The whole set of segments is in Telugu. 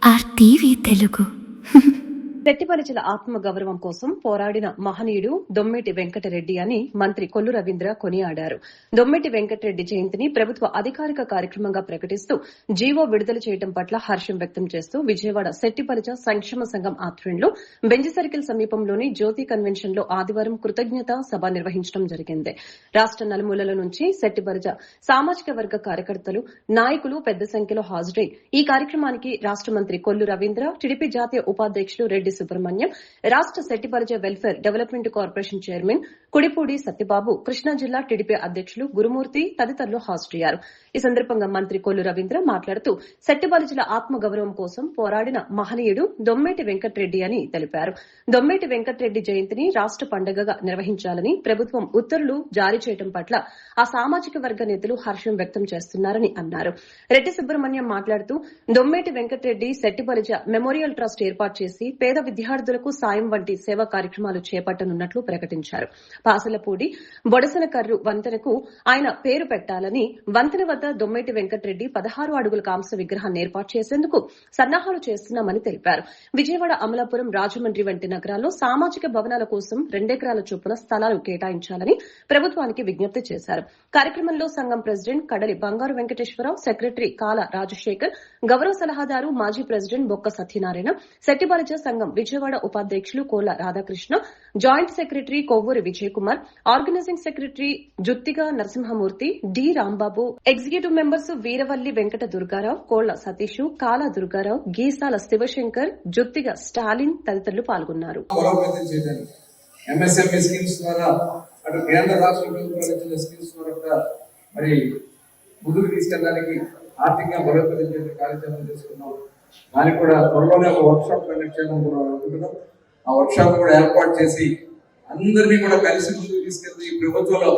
ARTV తెలుగు శెట్టిపరిచల ఆత్మగౌరవం కోసం పోరాడిన మహనీయుడు దొమ్మెటి వెంకటరెడ్డి అని మంత్రి కొల్లు రవీంద్ర కొనియాడారు. దొమ్మెటి వెంకటరెడ్డి జయంతిని ప్రభుత్వ అధికారిక కార్యక్రమంగా ప్రకటిస్తూ జీవో విడుదల చేయడం పట్ల హర్షం వ్యక్తం చేస్తూ విజయవాడ శెట్టిపరిచ సంక్షేమ సంఘం ఆధ్వర్యంలో బెంజ్ సర్కిల్ సమీపంలోని జ్యోతి కన్వెన్షన్ లో ఆదివారం కృతజ్ఞత సభ నిర్వహించడం జరిగింది. రాష్ట నలుమూలల నుంచి శెట్టిపరిచ సామాజిక వర్గ కార్యకర్తలు, నాయకులు పెద్ద సంఖ్యలో హాజరై ఈ కార్యక్రమానికి రాష్ట మంత్రి కొల్లు రవీంద్ర, టీడీపీ జాతీయ ఉపాధ్యక్షులు రెడ్డి సుబ్రహ్మణ్యం, రాష్ట శెట్టిపరిచ welfare development corporation chairman Kudipudi Satyababu, Krishna జిల్లా టీడీపీ అధ్యక్షులు గురుమూర్తి తదితరులు హాజరయ్యారు. ఈ సందర్భంగా మంత్రి కొల్లు రవీంద్ర మాట్లాడుతూ శెట్టిపరిచల ఆత్మగౌరవం కోసం పోరాడిన మహనీయుడు దొమ్మేటి వెంకటరెడ్డి అని తెలిపారు. దొమ్మేటి వెంకటరెడ్డి జయంతిని రాష్ట పండుగగా నిర్వహించాలని ప్రభుత్వం ఉత్తర్వులు జారీ చేయడం పట్ల ఆ సామాజిక వర్గ నేతలు హర్షం వ్యక్తం చేస్తున్నారని అన్నారు. రెడ్డి సుబ్రహ్మణ్యం మాట్లాడుతూ దొమ్మేటి వెంకటరెడ్డి శెట్టిపరిచ మెమోరియల్ ట్రస్ట్ ఏర్పాటు చేసి పేద విద్యార్థులకు సాయం వంటి సేవా కార్యక్రమాలు చేపట్టనున్నట్లు ప్రకటించారు. పాసలపూడి బొడసనకర్రు వంతెనకు ఆయన పేరు పెట్టాలని, వంతెన వద్ద దొమ్మేటి వెంకటరెడ్డి 16 అడుగుల కాంస్య విగ్రహాన్ని ఏర్పాటు చేసేందుకు సన్నాహాలు చేస్తున్నామని తెలిపారు. విజయవాడ, అమలాపురం, రాజమండ్రి వంటి నగరాల్లో సామాజిక భవనాల కోసం 2 ఎకరాల చొప్పున స్థలాలు కేటాయించాలని ప్రభుత్వానికి విజ్ఞప్తి చేశారు. కార్యక్రమంలో సంఘం ప్రెసిడెంట్ కడలి బంగారు వెంకటేశ్వరరావు, సెక్రటరీ కాల రాజశేఖర్, గౌరవ సలహాదారు మాజీ ప్రెసిడెంట్ బొక్క సత్యనారాయణ, శెట్టిపరిచ సంఘం విజయవాడ ఉపాధ్యక్షులు Kola Radhakrishna, joint secretary Kovvuri Vijay Kumar, organising secretary Juttiga Narasimhamurthy, D Rambabu, executive members Veeravalli Venkata Durgarao, Kolla Satish, కాలా దుర్గారావు, గీసాల శివశంకర్, జుత్తిగా స్టాలిన్ తదితరులు పాల్గొన్నారు. ఎంఎస్ఎంఈ స్కీమ్స్ ద్వారా అటు కేంద్ర రాష్ట్ర ప్రభుత్వాలు ఇచ్చిన స్కీమ్స్ ద్వారా మరి ముందుకు తీసుకెళ్ళడానికి ఆర్థికంగా బలోపేతం చేసే కార్యక్రమం చేసుకున్నాం. దానికి కూడా త్వరలోనే ఒక వర్క్ షాప్ కండక్ట్ చేయాలని కూడా అనుకుంటున్నాం. ఆ వర్క్ షాప్ కూడా ఏర్పాటు చేసి అందరినీ కూడా కలిసి ముందుకు తీసుకెళ్తే ఈ ప్రభుత్వంలో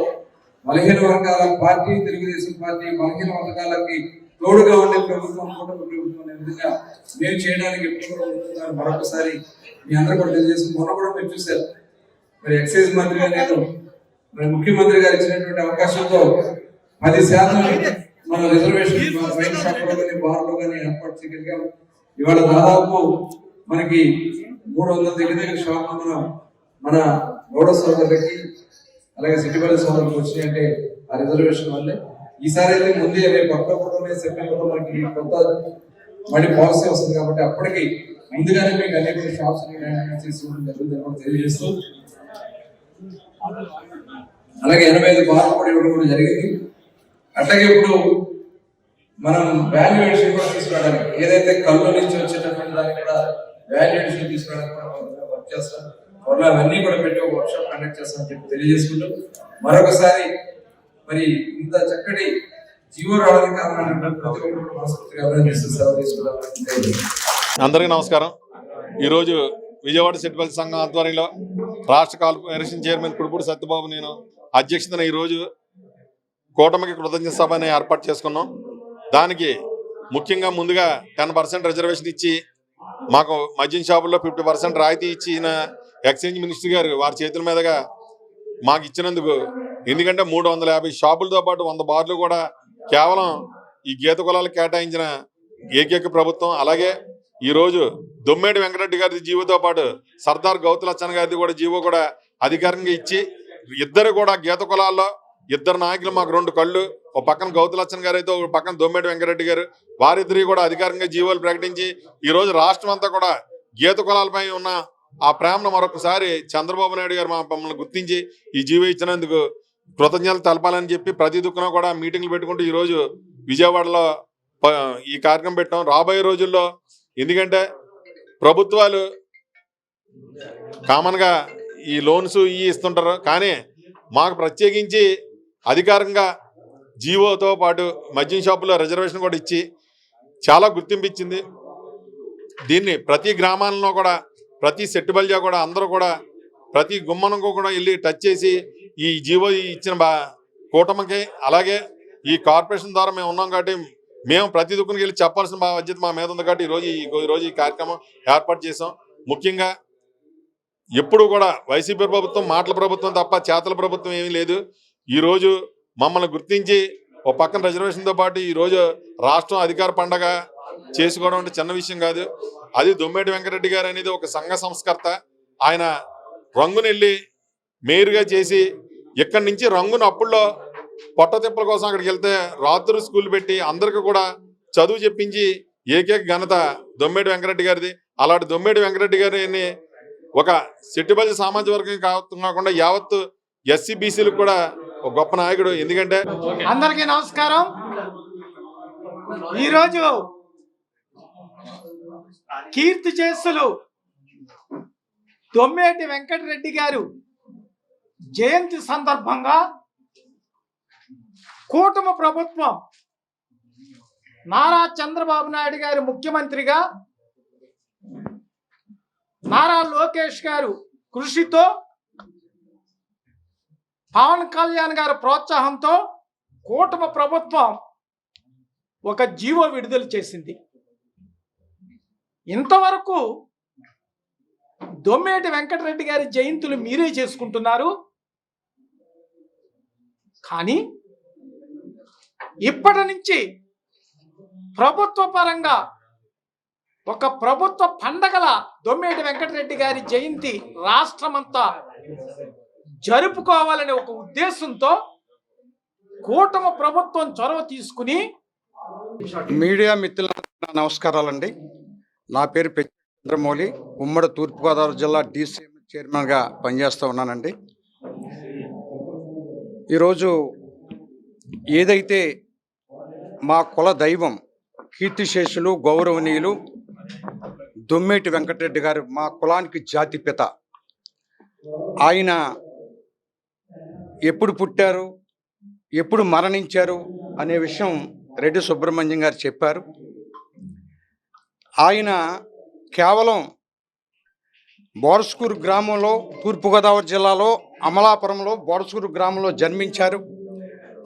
బలహీన వర్గాల పార్టీ, తెలుగుదేశం పార్టీ బలహీన వర్గాలకి తోడుగా ఉండే ప్రభుత్వం కూడా ప్రభుత్వం అనే విధంగా మేము చేయడానికి ఎప్పుడు కూడా ఉంటున్నాను. మరొకసారి మీ అందరూ కూడా తెలియజేసి మొన్న కూడా మీరు చూశారు, మరి ఎక్సైజ్ మంత్రిగా నేను మరి ముఖ్యమంత్రి గారు ఇచ్చినటువంటి అవకాశంతో 10% మన రిజర్వేషన్ వైన్ షాప్ లో కానీ బార్లో కానీ ఏర్పాటు చేయగలిగాం. ఇవాళ దాదాపు మనకి 300 దగ్గర షాపులు మన గౌడ సోదరులకి అలాగే సిటీపల్లి సోదరులకు వచ్చినాయంటే ఆ రిజర్వేషన్ వల్లే. ఈసారి అయితే ముందే రేపు అక్టోబర్లోనే సెప్టెంబర్లో మనకి కొత్త మళ్ళీ పాలసీ వస్తుంది కాబట్టి అప్పటికి ముందుగానే మీకు అన్ని షాప్స్ చేసుకోవడం జరుగుతుంది తెలియజేస్తూ, అలాగే 85 బార్లు కూడా ఇవ్వడం కూడా జరిగింది. అట్లాగే ఇప్పుడు మనం వాల్యూ ఎడిషన్ కూడా తీసుకురావడానికి ఏదైతే కళ్ళు నుంచి వచ్చేటటువంటి దాన్ని కూడా వాల్యూ ఎడిషన్ తీసుకురావడానికి కూడా వర్క్ చేస్తాం. త్వరలో అవన్నీ కూడా పెట్టి ఒక వర్క్ షాప్ కండక్ట్ చేస్తామని చెప్పి తెలియజేసుకుంటూ మరొకసారి మరి ఇంత చక్కటి జీవో రావడానికి కారణం ప్రతి ఒక్కరు మనస్ఫూర్తిగా అభినందిస్తూ సెలవు తీసుకుంటాం. అందరికీ నమస్కారం. ఈరోజు విజయవాడ శెట్టిపల్లి సంఘం ఆధ్వర్యంలో రాష్ట్ర కార్పొరేషన్ చైర్మన్ కుడిపూడి సత్యబాబు నేను అధ్యక్షతన ఈరోజు కూటమికి కృతజ్ఞత సభని ఏర్పాటు చేసుకున్నాం. దానికి ముఖ్యంగా ముందుగా 10% రిజర్వేషన్ ఇచ్చి మాకు మద్యం షాపుల్లో 50% రాయితీ ఇచ్చిన ఎక్సైజ్ మినిస్టర్ గారు వారి చేతుల మీదుగా మాకు ఇచ్చినందుకు, ఎందుకంటే 350 షాపులతో పాటు 100 బార్లు కూడా కేవలం ఈ గీత కులాలకు కేటాయించిన ఏకైక ప్రభుత్వం. అలాగే ఈరోజు దొమ్మేటి వెంకటరెడ్డి గారి జీవోతో పాటు సర్దార్ గౌతులచ్చన్న గారిది కూడా జీవో కూడా అధికారంగా ఇచ్చి ఇద్దరు కూడా గీత కులాల్లో 2 నాయకులు, మాకు 2 కళ్ళు, ఒక పక్కన గౌతులచ్చన్న గారు అయితే ఒక పక్కన దొమ్మేటి వెంకటరెడ్డి గారు, వారిద్దరి కూడా అధికారంగా జీవోలు ప్రకటించి ఈరోజు రాష్ట్రం అంతా కూడా గీత కులాలపై ఉన్న ఆ ప్రేమను మరొకసారి చంద్రబాబు నాయుడు గారు మమ్మల్ని గుర్తించి ఈ జీవో ఇచ్చినందుకు కృతజ్ఞతలు తెలపాలని చెప్పి ప్రతి దుక్కున కూడా మీటింగ్లు పెట్టుకుంటూ ఈరోజు విజయవాడలో ఈ కార్యక్రమం పెట్టాం. రాబోయే రోజుల్లో ఎందుకంటే ప్రభుత్వాలు కామన్గా ఈ లోన్స్ ఇస్తుంటారు, కానీ మాకు ప్రత్యేకించి అధికారంగా జీవోతో పాటు మద్యం షాపులో రిజర్వేషన్ కూడా ఇచ్చి చాలా గుర్తింపు ఇచ్చింది. దీన్ని ప్రతి గ్రామాలలో కూడా, ప్రతి సెట్టుబల్జా కూడా అందరూ కూడా ప్రతి గుమ్మనంకు కూడా వెళ్ళి టచ్ చేసి ఈ జీవో ఇచ్చిన కూటమికి, అలాగే ఈ కార్పొరేషన్ ద్వారా మేము ఉన్నాం కాబట్టి మేము ప్రతి దుక్కునికి వెళ్ళి చెప్పాల్సిన బాధ్యత మా మీద ఉంది కాబట్టి ఈరోజు ఈ కార్యక్రమం ఏర్పాటు చేసాం. ముఖ్యంగా ఎప్పుడు కూడా వైసీపీ ప్రభుత్వం మాటల ప్రభుత్వం తప్ప చేతల ప్రభుత్వం ఏమీ లేదు. ఈరోజు మమ్మల్ని గుర్తించి ఒక పక్కన రిజర్వేషన్తో పాటు ఈరోజు రాష్ట్రం అధికార పండగ చేసుకోవడం అంటే చిన్న విషయం కాదు. అది దొమ్మేటి వెంకటరెడ్డి గారు అనేది ఒక సంఘ సంస్కర్త. ఆయన రంగుని వెళ్ళి మేయర్గా చేసి ఇక్కడి నుంచి రంగును అప్పుల్లో పొట్ట తిప్పల కోసం అక్కడికి వెళ్తే రాత్రి స్కూల్ పెట్టి అందరికీ కూడా చదువు చెప్పించి ఏకైక ఘనత దొమ్మేటి వెంకటరెడ్డి గారిది. అలాంటి దొమ్మేటి వెంకటరెడ్డి గారిని ఒక సెట్టిబల్లి సామాజిక వర్గం కాకుండా యావత్తు ఎస్సీ బీసీలకు కూడా ఒక గొప్ప నాయకుడు. ఎందుకంటే అందరికీ నమస్కారం. ఈరోజు కీర్తి చేసులు దొమ్మేటి వెంకటరెడ్డి గారు జయంతి సందర్భంగా కూటమి ప్రభుత్వం నారా చంద్రబాబు నాయుడు గారు ముఖ్యమంత్రిగా, నారా లోకేష్ గారు కృషితో, పవన్ కళ్యాణ్ గారి ప్రోత్సాహంతో కూటమి ప్రభుత్వం ఒక జీవో విడుదల చేసింది. ఇంతవరకు దొమ్మేటి వెంకటరెడ్డి గారి జయంతులు మీరే చేసుకుంటున్నారు. కానీ ఇప్పటి నుంచి ప్రభుత్వ పరంగా ఒక ప్రభుత్వ పండగల దొమ్మేటి వెంకటరెడ్డి గారి జయంతి రాష్ట్రమంతా జరుపుకోవాలనే ఒక ఉద్దేశంతో కూటమి ప్రభుత్వం చొరవ తీసుకుని. మీడియా మిత్రులకు నమస్కారాలండి. నా పేరు పెద్ద చంద్రమౌళి, ఉమ్మడి తూర్పుగోదావరి జిల్లా డీసీఎం చైర్మన్గా పనిచేస్తూ ఉన్నానండి. ఈరోజు ఏదైతే మా కుల దైవం కీర్తిశేషులు గౌరవనీయులు దొమ్మేటి వెంకటరెడ్డి గారు మా కులానికి జాతిపిత, ఆయన ఎప్పుడు పుట్టారు, ఎప్పుడు మరణించారు అనే విషయం రెడ్డి సుబ్రహ్మణ్యం గారు చెప్పారు. ఆయన కేవలం బోడస్కూరు గ్రామంలో, తూర్పుగోదావరి జిల్లాలో అమలాపురంలో బోడస్కూరు గ్రామంలో జన్మించారు.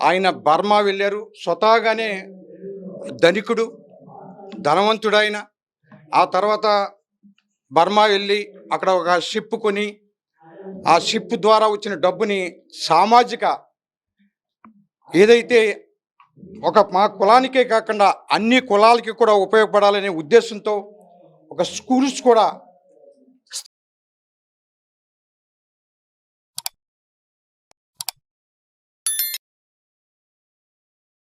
ఆయన బర్మా వెళ్ళారు. స్వతహాగానే ధనికుడు, ధనవంతుడైన. ఆ తర్వాత బర్మా వెళ్ళి అక్కడ ఒక షిప్ కొని ఆ షిప్ ద్వారా వచ్చిన డబ్బుని సామాజిక ఏదైతే ఒక మా కులానికే కాకుండా అన్ని కులాలకి కూడా ఉపయోగపడాలనే ఉద్దేశంతో ఒక స్కూల్స్ కూడా